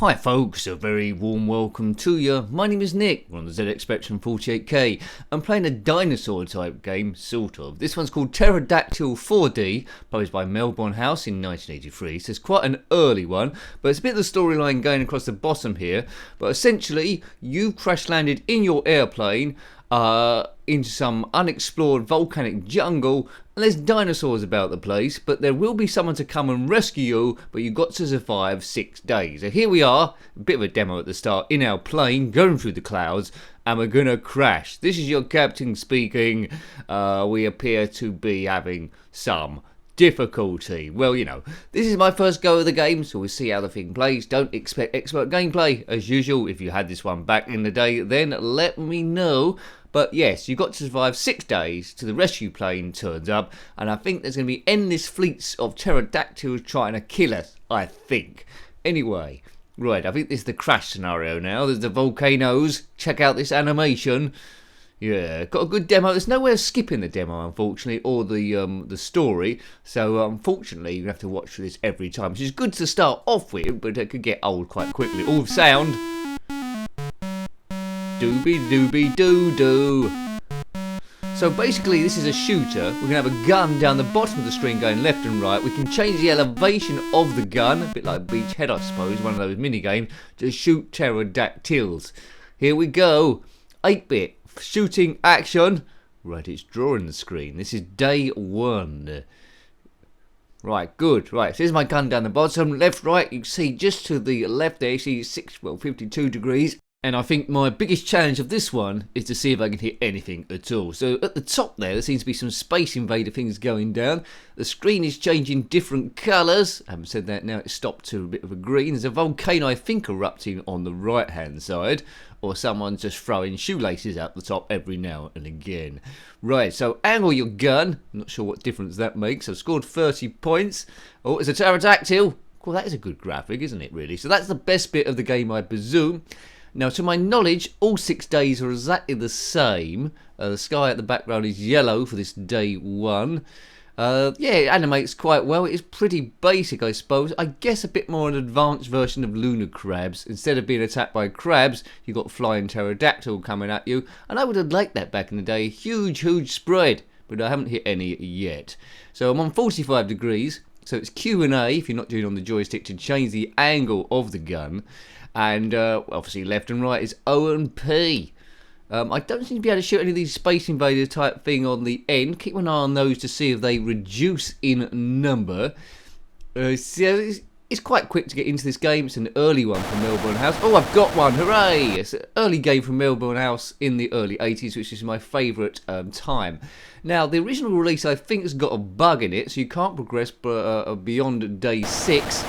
Hi folks, a very warm welcome to you. My name is Nick, we're on the zxspectrum 48K. I'm playing a dinosaur type game, sort of. This one's called Terror-Daktil 4D, published by Melbourne House in 1983. So it's quite an early one, but it's a bit of the storyline going across the bottom here. But essentially, you've crash landed in your airplane into some unexplored volcanic jungle, and there's dinosaurs about the place, but there will be someone to come and rescue you, but you've got to survive 6 days. So here we are, a bit of a demo at the start, in our plane, going through the clouds, and we're gonna crash. This is your captain speaking. We appear to be having some difficulty. Well, you know, this is my first go of the game, so we'll see how the thing plays. Don't expect expert gameplay, as usual. If you had this one back in the day, then let me know. But yes, you've got to survive 6 days till the rescue plane turns up, and I think there's going to be endless fleets of pterodactyls trying to kill us, I think. Anyway, right, I think this is the crash scenario now. There's the volcanoes. Check out this animation. Yeah, got a good demo. There's no way of skipping the demo, unfortunately, or the story. So, unfortunately, you have to watch this every time, which is good to start off with, but it could get old quite quickly. All sound. Doobie doobie doo doo. So basically this is a shooter. We're going to have a gun down the bottom of the screen going left and right. We can change the elevation of the gun, a bit like Beachhead I suppose, one of those mini games, to shoot pterodactyls. Here we go. 8-bit shooting action. Right, it's drawing the screen. This is day 1. Right, good. Right, so here's my gun down the bottom. Left, right, you can see just to the left there, you see 52 degrees. And I think my biggest challenge of this one is to see if I can hit anything at all. So at the top there seems to be some Space Invader things going down. The screen is changing different colours. I haven't said that now, it's stopped to a bit of a green. There's a volcano, I think, erupting on the right-hand side. Or someone just throwing shoelaces out the top every now and again. Right, so angle your gun. I'm not sure what difference that makes. I've scored 30 points. Oh, it's a pterodactyl. Well, that is a good graphic, isn't it, really? So that's the best bit of the game, I presume. Now, to my knowledge, all 6 days are exactly the same. The sky at the background is yellow for this day 1. Yeah, it animates quite well. It's pretty basic, I suppose. I guess a bit more an advanced version of lunar crabs. Instead of being attacked by crabs, you've got flying pterodactyl coming at you. And I would have liked that back in the day. Huge spread. But I haven't hit any yet. So I'm on 45 degrees. So it's Q and A, if you're not doing it on the joystick, to change the angle of the gun. And obviously left and right is O and P. I don't seem to be able to shoot any of these Space Invader type thing on the end. Keep an eye on those to see if they reduce in number. So it's quite quick to get into this game. It's an early one from Melbourne House. Oh, I've got one! Hooray! It's an early game from Melbourne House in the early 80s, which is my favourite time. Now, the original release, I think, has got a bug in it, so you can't progress beyond day 6.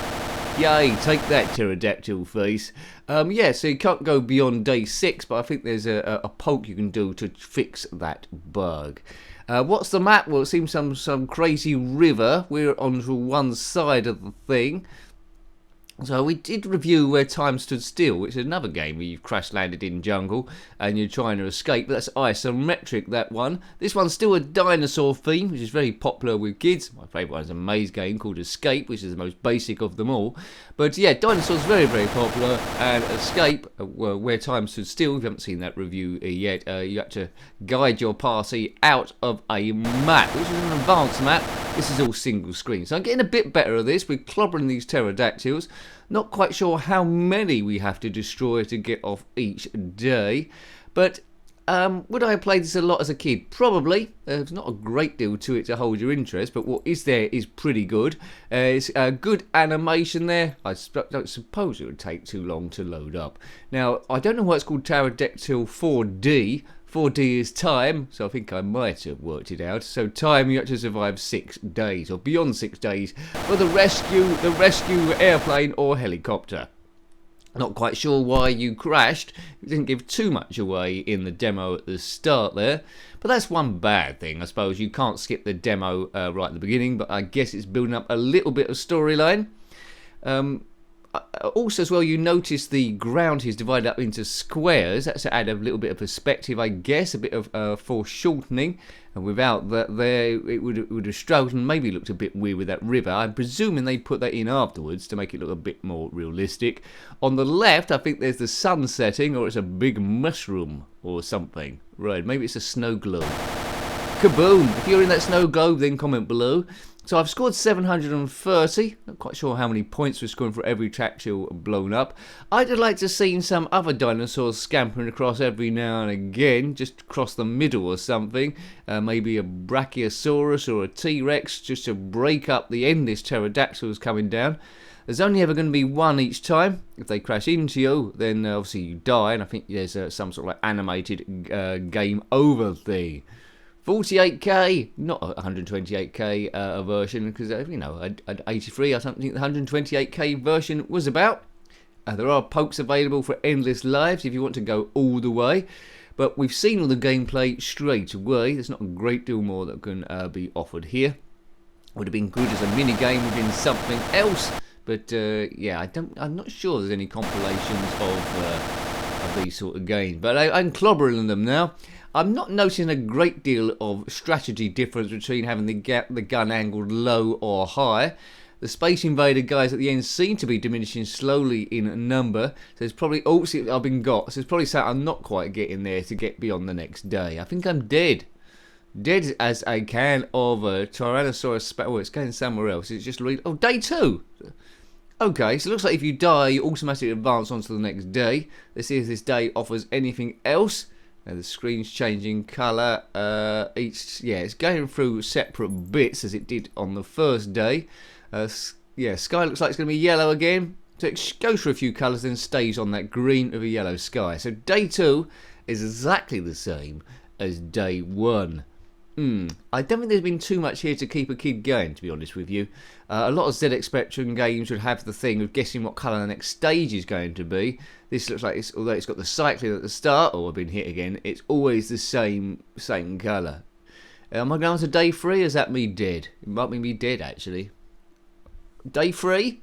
Yay, take that, pterodactyl face. Yeah, so you can't go beyond day 6, but I think there's a poke you can do to fix that bug. What's the map? Well, it seems some crazy river. We're onto one side of the thing. So we did review Where Time Stood Still, which is another game where you've crash landed in jungle and you're trying to escape, but that's isometric, that one. This one's still a dinosaur theme, which is very popular with kids. My favourite one is a maze game called Escape, which is the most basic of them all. But yeah, dinosaurs very popular, and Escape, Where Time Stood Still, if you haven't seen that review yet, you have to guide your party out of a map, which is an advanced map. This is all single screen, so I'm getting a bit better at this. We're clobbering these pterodactyls. Not quite sure how many we have to destroy to get off each day. But would I have played this a lot as a kid? Probably. There's not a great deal to it to hold your interest, but what is there is pretty good. It's a good animation there. I don't suppose it would take too long to load up. Now, I don't know why it's called Terror-Daktil 4D. 4D is time, so I think I might have worked it out. So time, you have to survive 6 days, or beyond 6 days, for the rescue airplane or helicopter. Not quite sure why you crashed. It didn't give too much away in the demo at the start there. But that's one bad thing, I suppose. You can't skip the demo right at the beginning, but I guess it's building up a little bit of storyline. Also as well, you notice the ground is divided up into squares. That's to add a little bit of perspective, I guess, a bit of foreshortening. And without that there, it would have struggled and maybe looked a bit weird with that river. I'm presuming they put that in afterwards to make it look a bit more realistic. On the left, I think there's the sun setting, or it's a big mushroom or something. Right, maybe it's a snow globe. Kaboom! If you're in that snow globe, then comment below. So I've scored 730. Not quite sure how many points we're scoring for every Tactil blown up. I'd like to see some other dinosaurs scampering across every now and again, just across the middle or something. Maybe a Brachiosaurus or a T-Rex, just to break up the endless Pterodactyls coming down. There's only ever going to be one each time. If they crash into you, then obviously you die, and I think there's some sort of like animated game over thing. 48k, not a 128k version, because you know, at 83 I don't think the 128k version was about. There are pokes available for endless lives if you want to go all the way, but we've seen all the gameplay straight away. There's not a great deal more that can be offered here. Would have been good as a mini game within something else, but yeah, I'm not sure there's any compilations of these sort of games. But I'm clobbering them now. I'm not noticing a great deal of strategy difference between having the gun angled low or high. The Space Invader guys at the end seem to be diminishing slowly in number. So there's probably, oh, see, I've been got. So there's probably something I'm not quite getting there to get beyond the next day. I think I'm dead. Dead as a can of a Tyrannosaurus. Oh, it's going somewhere else. It's just oh, day 2. Okay, so it looks like if you die, you automatically advance on to the next day. Let's see if this day offers anything else. Now the screen's changing colour. Yeah, it's going through separate bits as it did on the first day. Yeah, sky looks like it's going to be yellow again. So it goes through a few colours, then stays on that green with a yellow sky. So day 2 is exactly the same as day 1. I don't think there's been too much here to keep a kid going, to be honest with you. A lot of zxspectrum games would have the thing of guessing what colour the next stage is going to be. This looks like, although it's got the cycling at the start, oh, I've been hit again, it's always the same colour. Am I going on to day 3, or is that me dead? It might be me dead, actually. Day 3?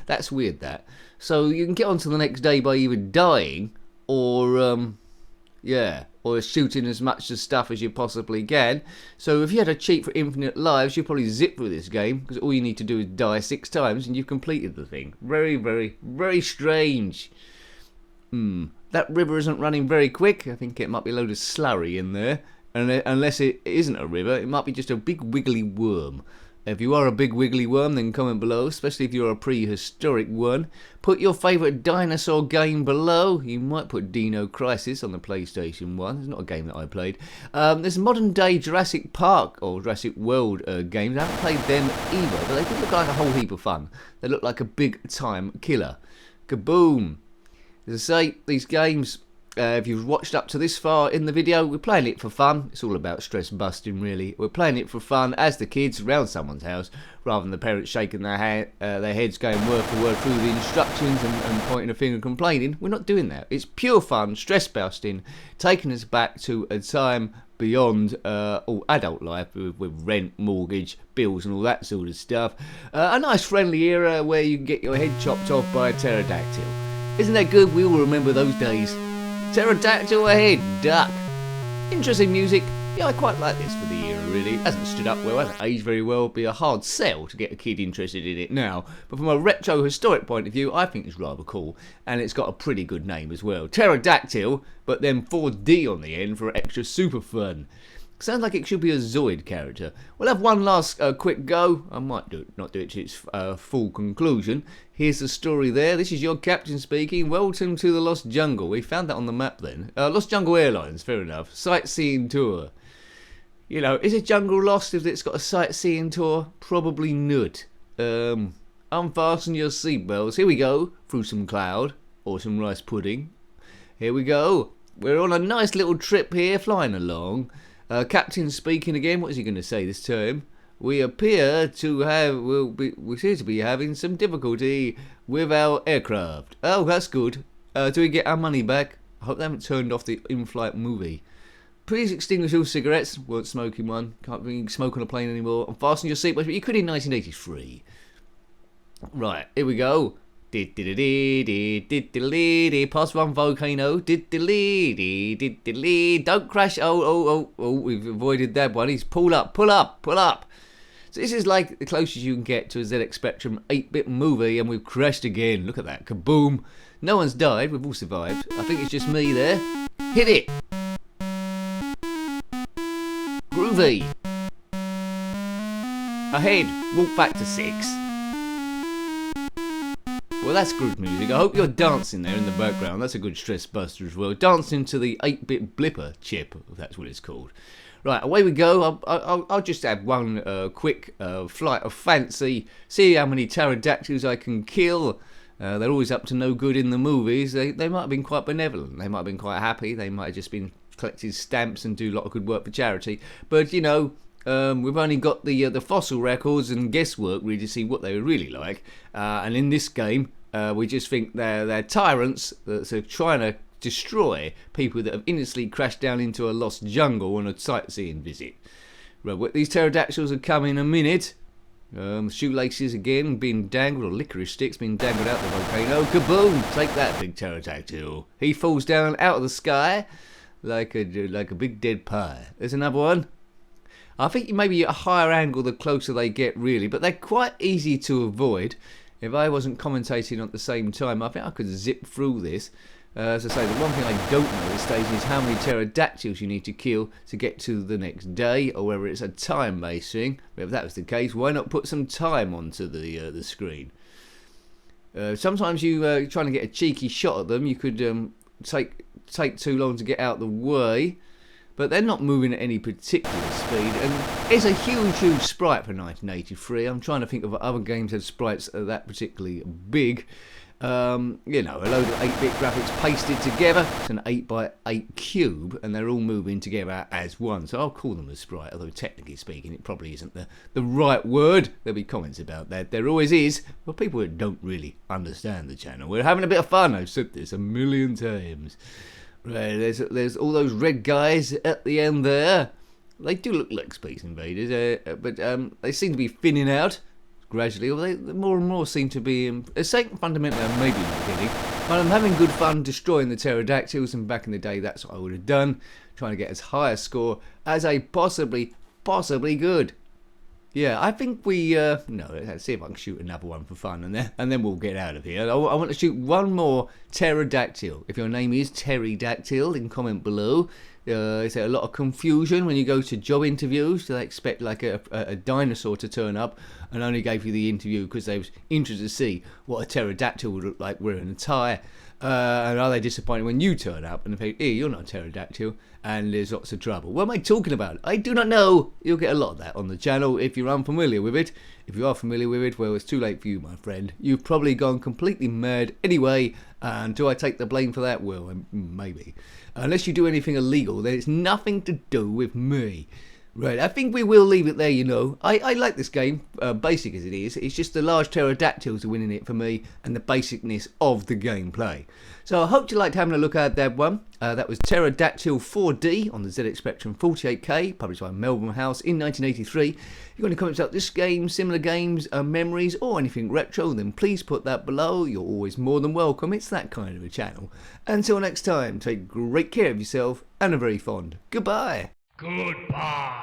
That's weird, that. So you can get on to the next day by either dying, or, yeah, or shooting as much of stuff as you possibly can. So if you had a cheat for infinite lives, you'd probably zip through this game, because all you need to do is die 6 times and you've completed the thing. Very, very, very strange. That river isn't running very quick. I think it might be a load of slurry in there. And unless it isn't a river, it might be just a big wiggly worm. If you are a big wiggly worm, then comment below, especially if you're a prehistoric one. Put your favourite dinosaur game below. You might put Dino Crisis on the PlayStation 1. It's not a game that I played. There's modern day Jurassic Park or Jurassic World games. I haven't played them either, but they did look like a whole heap of fun. They look like a big time killer. Kaboom! As I say, these games, if you've watched up to this far in the video, we're playing it for fun. It's all about stress busting, really. We're playing it for fun as the kids around someone's house, rather than the parents shaking their heads, going word for word through the instructions and pointing a finger and complaining. We're not doing that. It's pure fun, stress busting, taking us back to a time beyond all adult life with rent, mortgage, bills and all that sort of stuff. A nice friendly era where you can get your head chopped off by a pterodactyl. Isn't that good? We all remember those days. Pterodactyl ahead, duck. Interesting music. Yeah, I quite like this for the era, really. It hasn't stood up well, hasn't aged very well. It'd be a hard sell to get a kid interested in it now. But from a retro historic point of view, I think it's rather cool. And it's got a pretty good name as well. Terror-Daktil, but then 4D on the end for extra super fun. Sounds like it should be a Zoid character. We'll have one last quick go. I might not do it to its full conclusion. Here's the story there. This is your captain speaking. Welcome to the Lost Jungle. We found that on the map then. Lost Jungle Airlines, fair enough. Sightseeing tour. You know, is a jungle lost if it's got a sightseeing tour? Probably not. Unfasten your seatbelts. Here we go. Through some cloud. Or some rice pudding. Here we go. We're on a nice little trip here, flying along. Captain speaking again. What is he going to say this time? We appear to have, we seem to be having some difficulty with our aircraft. Oh, that's good. Do we get our money back? I hope they haven't turned off the in-flight movie. Please extinguish all cigarettes. Weren't smoking one. Can't really smoke on a plane anymore. And fasten your seatbelts. But you could in 1983. Right, here we go. Past one volcano. Don't crash. Oh, we've avoided that one. He's pull up. So this is like the closest you can get to a ZX Spectrum 8-bit movie, and we've crashed again. Look at that. Kaboom. No one's died. We've all survived. I think it's just me there. Hit it. Groovy. Ahead. Walk back to 6. Well, that's good music. I hope you're dancing there in the background. That's a good stress buster as well. Dancing to the 8-bit blipper chip, if that's what it's called. Right, away we go. I'll just have one quick flight of fancy. See how many pterodactyls I can kill. They're always up to no good in the movies. They might have been quite benevolent. They might have been quite happy. They might have just been collecting stamps and do a lot of good work for charity. But, you know, we've only got the fossil records and guesswork really to see what they were really like. And in this game, we just think they're tyrants that are trying to destroy people that have innocently crashed down into a lost jungle on a sightseeing visit. Right, these pterodactyls are coming in a minute. Shoelaces again being dangled, or licorice sticks being dangled out the volcano. Kaboom! Take that, big pterodactyl. He falls down out of the sky like a big dead pie. There's another one. I think maybe a higher angle the closer they get, really, but they're quite easy to avoid. If I wasn't commentating at the same time, I think I could zip through this. As I say, the one thing I don't know at this stage is how many pterodactyls you need to kill to get to the next day, or whether it's a time-based thing. But if that was the case, why not put some time onto the screen? Sometimes you trying to get a cheeky shot at them, you could take too long to get out the way, but they're not moving at any particular speed. And it's a huge sprite for 1983. I'm trying to think of other games that have sprites that are that particularly big. You know, a load of 8-bit graphics pasted together. It's an 8x8 cube, and they're all moving together as one. So I'll call them a sprite, although technically speaking, it probably isn't the right word. There'll be comments about that. There always is. For people that don't really understand the channel, we're having a bit of fun. I've said this a million times. Right, there's all those red guys at the end there. They do look like Space Invaders, but they seem to be thinning out gradually, although they more and more seem to be fundamentally I'm maybe not getting, but I'm having good fun destroying the pterodactyls, and back in the day that's what I would have done, trying to get as high a score as I possibly could. Yeah, I think we no, let's see if I can shoot another one for fun, and then we'll get out of here. I want to shoot one more pterodactyl. If your name is Terror-Daktil, then comment below. Is there a lot of confusion when you go to job interviews? Do they expect like a dinosaur to turn up and only gave you the interview because they was interested to see what a pterodactyl would look like wearing a tie? And are they disappointed when you turn up and they think, hey, you're not a pterodactyl, and there's lots of trouble? What am I talking about? I do not know. You'll get a lot of that on the channel if you're unfamiliar with it. If you are familiar with it, well, it's too late for you, my friend. You've probably gone completely mad anyway, and do I take the blame for that? Well, maybe. Unless you do anything illegal, then it's nothing to do with me. Right, I think we will leave it there, you know. I like this game, basic as it is. It's just the large pterodactyls are winning it for me, and the basicness of the gameplay. So I hope you liked having a look at that one. That was Terror-Daktil 4D on the ZX Spectrum 48K, published by Melbourne House in 1983. If you've got any comments about this game, similar games, memories, or anything retro, then please put that below. You're always more than welcome. It's that kind of a channel. Until next time, take great care of yourself, and a very fond goodbye. Goodbye.